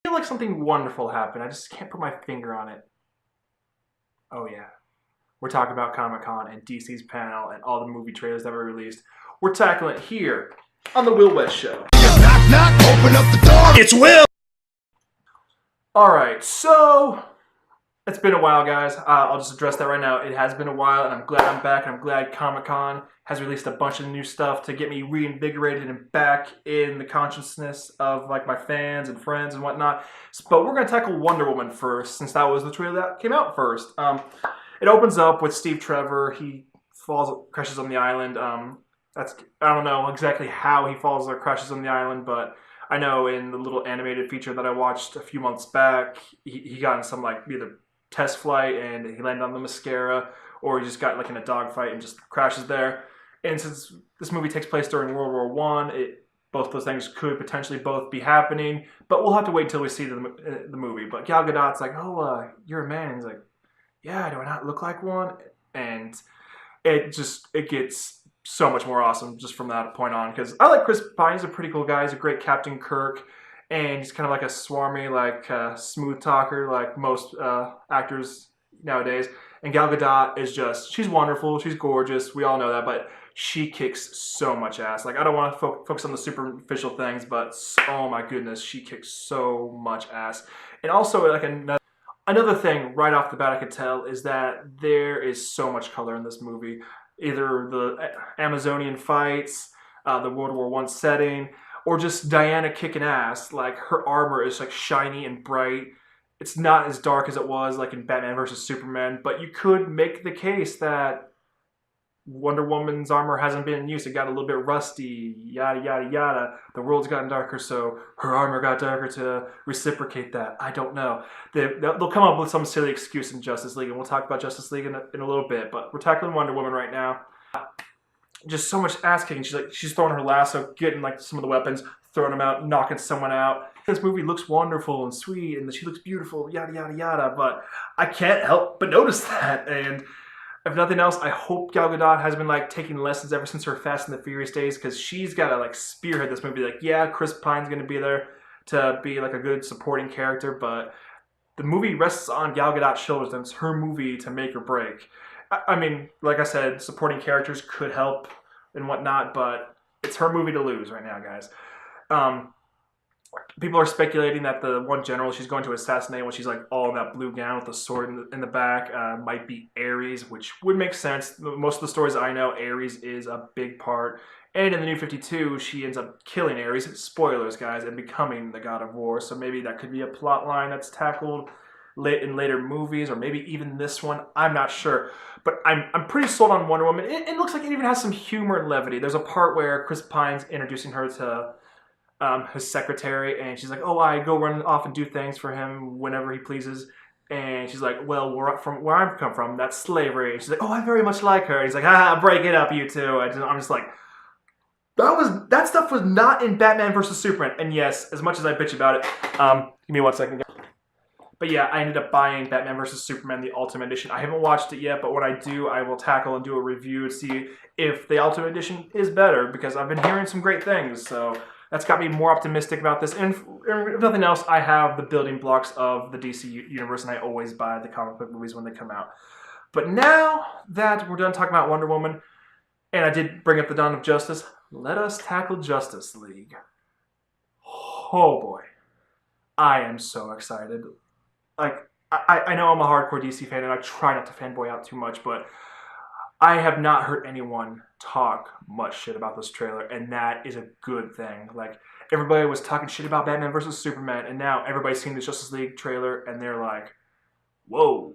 feel like something wonderful happened. I just can't put my finger on it. Oh yeah. We're talking about Comic-Con and DC's panel and all the movie trailers that were released. We're tackling it here on the Will West Show. Knock, knock, open up the door. It's Will. Alright, so it's been a while, guys. I'll just address that right now. It has been a while, and I'm glad I'm back. I'm glad Comic-Con has released a bunch of new stuff to get me reinvigorated and back in the consciousness of like my fans and friends and whatnot. But we're going to tackle Wonder Woman first, since that was the trailer that came out first. It opens up with Steve Trevor. He crashes on the island. I don't know exactly how he falls or crashes on the island, but I know in the little animated feature that I watched a few months back, he got in some like either test flight and he landed on the mascara, or he just got like in a dogfight and just crashes there. And since this movie takes place during World War One, both those things could potentially both be happening, but we'll have to wait until we see the movie. But Gal Gadot's like, "Oh, you're a man." And he's like, "Yeah, do I not look like one?" And it gets so much more awesome just from that point on, because I like Chris Pine. He's a pretty cool guy. He's a great Captain Kirk, and he's kind of like a swarmy, like smooth talker, like most actors nowadays. And Gal Gadot is she's wonderful. She's gorgeous. We all know that, but she kicks so much ass. Like, I don't want to focus on the superficial things, but oh my goodness, she kicks so much ass. And also, like, another thing right off the bat I could tell is that there is so much color in this movie. Either the Amazonian fights, the World War One setting, or just Diana kicking ass. Like, her armor is like shiny and bright. It's not as dark as it was like in Batman vs. Superman, but you could make the case that Wonder Woman's armor hasn't been in use. It got a little bit rusty, yada, yada, yada. The world's gotten darker, so her armor got darker to reciprocate that. I don't know. They'll come up with some silly excuse in Justice League, and we'll talk about Justice League in a little bit, but we're tackling Wonder Woman right now. Just so much ass kicking. She's throwing her lasso, getting like some of the weapons, throwing them out, knocking someone out. This movie looks wonderful and sweet, and she looks beautiful, yada, yada, yada, but I can't help but notice that, and if nothing else, I hope Gal Gadot has been like taking lessons ever since her Fast and the Furious days, because she's got to like spearhead this movie. Like, yeah, Chris Pine's going to be there to be like a good supporting character, but the movie rests on Gal Gadot's shoulders, and it's her movie to make or break. I mean, like I said, supporting characters could help and whatnot, but it's her movie to lose right now, guys. People are speculating that the one general she's going to assassinate when she's like all in that blue gown with the sword in the back might be Ares, which would make sense. Most of the stories I know, Ares is a big part. And in the New 52, she ends up killing Ares, spoilers guys, and becoming the god of war. So maybe that could be a plot line that's tackled in later movies, or maybe even this one. I'm not sure. But I'm pretty sold on Wonder Woman. It looks like it even has some humor and levity. There's a part where Chris Pine's introducing her to his secretary, and she's like, "Oh, I go run off and do things for him whenever he pleases." And she's like, "Well, from where I've come from, that's slavery." And she's like, "Oh, I very much like her." And he's like, "Ah, break it up, you two." I'm just like, that stuff was not in Batman vs. Superman. And yes, as much as I bitch about it, give me 1 second. But yeah, I ended up buying Batman vs. Superman, the Ultimate Edition. I haven't watched it yet, but when I do, I will tackle and do a review to see if the Ultimate Edition is better, because I've been hearing some great things. So that's got me more optimistic about this. And if nothing else, I have the building blocks of the DC universe, and I always buy the comic book movies when they come out. But now that we're done talking about Wonder Woman, and I did bring up the Dawn of Justice, let us tackle Justice League. Oh boy. I am so excited. Like, I know I'm a hardcore DC fan, and I try not to fanboy out too much, but I have not heard anyone talk much shit about this trailer, and that is a good thing. Like, everybody was talking shit about Batman vs. Superman, and now everybody's seeing the Justice League trailer, and they're like, "Whoa,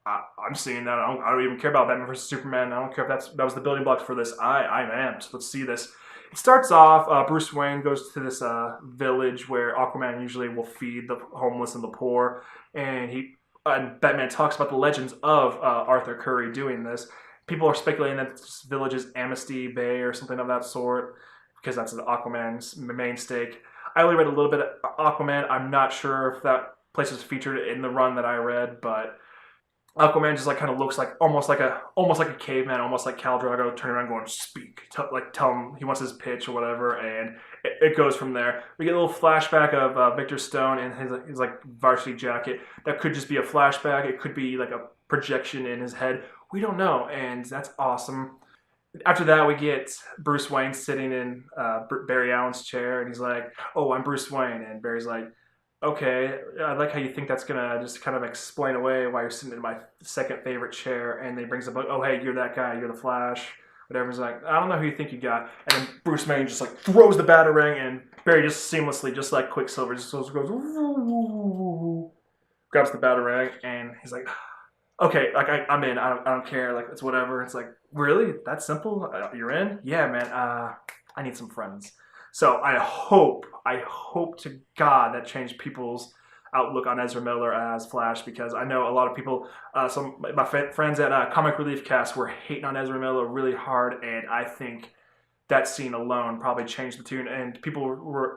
I'm seeing that. I don't even care about Batman vs. Superman. I don't care if that was the building block for this. I'm amped. Let's see this." It starts off, Bruce Wayne goes to this village where Aquaman usually will feed the homeless and the poor, and Batman talks about the legends of Arthur Curry doing this. People are speculating that this village is Amnesty Bay or something of that sort, because that's Aquaman's main stake. I only read a little bit of Aquaman. I'm not sure if that place was featured in the run that I read, but Aquaman just like kind of looks like almost like a caveman, almost like Khal Drogo, turning around going speak, tell him he wants his pitch or whatever, and it goes from there. We get a little flashback of Victor Stone in his like varsity jacket. That could just be a flashback. It could be like a projection in his head. We don't know, and that's awesome. After that, we get Bruce Wayne sitting in Barry Allen's chair, and he's like, "Oh, I'm Bruce Wayne," and Barry's like, okay, I like how you think that's gonna just kind of explain away why you're sitting in my second favorite chair. And they brings up, oh hey, you're that guy, you're the Flash. Whatever's like, I don't know who you think you got. And then Bruce Wayne just like throws the Batarang, and Barry just seamlessly, just like Quicksilver, just goes, grabs the Batarang, and he's like, okay, like I'm in. I don't care. Like it's whatever. It's like really that simple. You're in? Yeah, man. I need some friends. So I hope to God that changed people's outlook on Ezra Miller as Flash, because I know a lot of people, some of my friends at Comic Relief Cast were hating on Ezra Miller really hard, and I think that scene alone probably changed the tune. And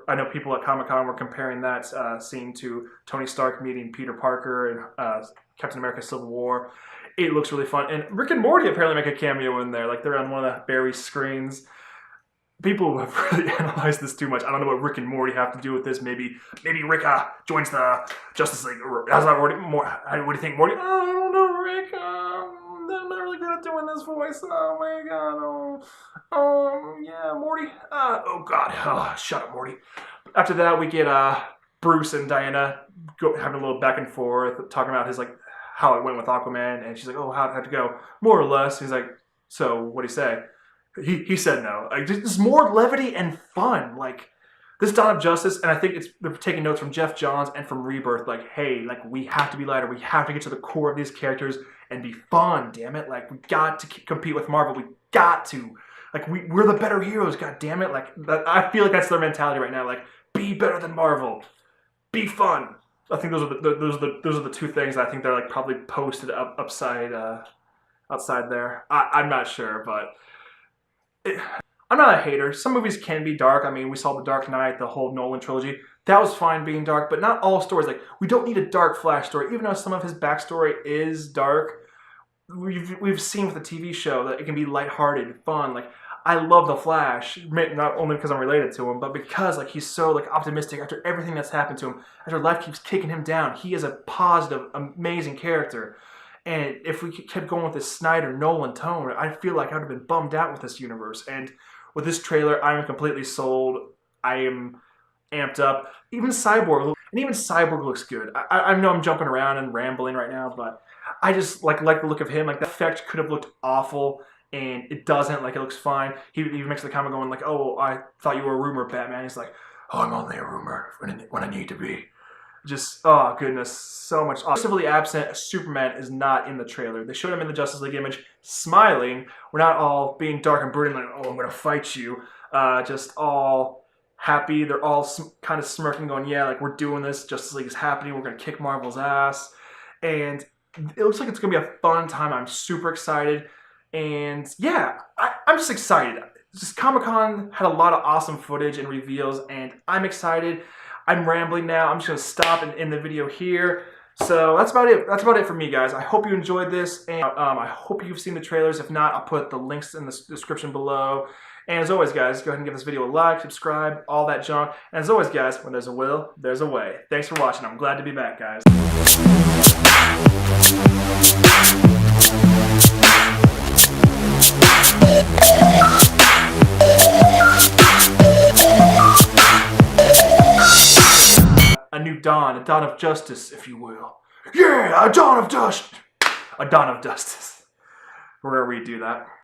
I know people at Comic-Con were comparing that scene to Tony Stark meeting Peter Parker in Captain America Civil War. It looks really fun. And Rick and Morty apparently make a cameo in there. Like they're on one of the Barry screens. People have really analyzed this too much. I don't know what Rick and Morty have to do with this. Maybe Rick joins the Justice League. How's that, Morty? What do you think, Morty? Oh, I don't know, Rick. I'm not really good at doing this voice. Oh my God. Yeah, Morty. Oh God. Oh, shut up, Morty. After that, we get Bruce and Diana having a little back and forth, talking about his like how it went with Aquaman, and she's like, "Oh, how'd it have to go?" More or less. He's like, "So, what'd he say?" He said no. Like just more levity and fun. Like this Dawn of Justice, and I think they're taking notes from Jeff Johns and from Rebirth. Like, hey, like we have to be lighter. We have to get to the core of these characters and be fun. Damn it! Like we got to compete with Marvel. We got to. Like we're the better heroes. God damn it! Like I feel like that's their mentality right now. Like be better than Marvel. Be fun. I think those are the two things I think they're like probably posted outside there. I'm not sure, but. I'm not a hater. Some movies can be dark. I mean, we saw The Dark Knight, the whole Nolan trilogy. That was fine being dark, but not all stories. Like, we don't need a dark Flash story, even though some of his backstory is dark. We've seen with the TV show that it can be lighthearted, fun. Like, I love the Flash, not only because I'm related to him, but because like he's so like optimistic after everything that's happened to him. After life keeps kicking him down, he is a positive, amazing character. And if we kept going with this Snyder, Nolan tone, I feel like I would have been bummed out with this universe. And with this trailer, I am completely sold. I am amped up. Even Cyborg looks good. I know I'm jumping around and rambling right now, but I just like the look of him. Like the effect could have looked awful, and it doesn't. Like it looks fine. He makes the comment going like, "Oh, I thought you were a rumor, Batman." He's like, "Oh, I'm only a rumor when I need to be." Just, oh goodness, so much. Possibly absent, Superman is not in the trailer. They showed him in the Justice League image, smiling. We're not all being dark and brooding like, oh, I'm going to fight you. Just all happy. They're all kind of smirking, going, yeah, like we're doing this. Justice League is happening. We're going to kick Marvel's ass. And it looks like it's going to be a fun time. I'm super excited. And yeah, I'm just excited. Just Comic-Con had a lot of awesome footage and reveals, and I'm excited. I'm rambling now. I'm just going to stop and end the video here. So that's about it. That's about it for me, guys. I hope you enjoyed this, and I hope you've seen the trailers. If not, I'll put the links in the description below. And as always, guys, go ahead and give this video a like, subscribe, all that junk. And as always, guys, when there's a will, there's a way. Thanks for watching. I'm glad to be back, guys. A new dawn, a dawn of justice, if you will. Yeah, a dawn of dust. A dawn of justice. We're gonna redo that.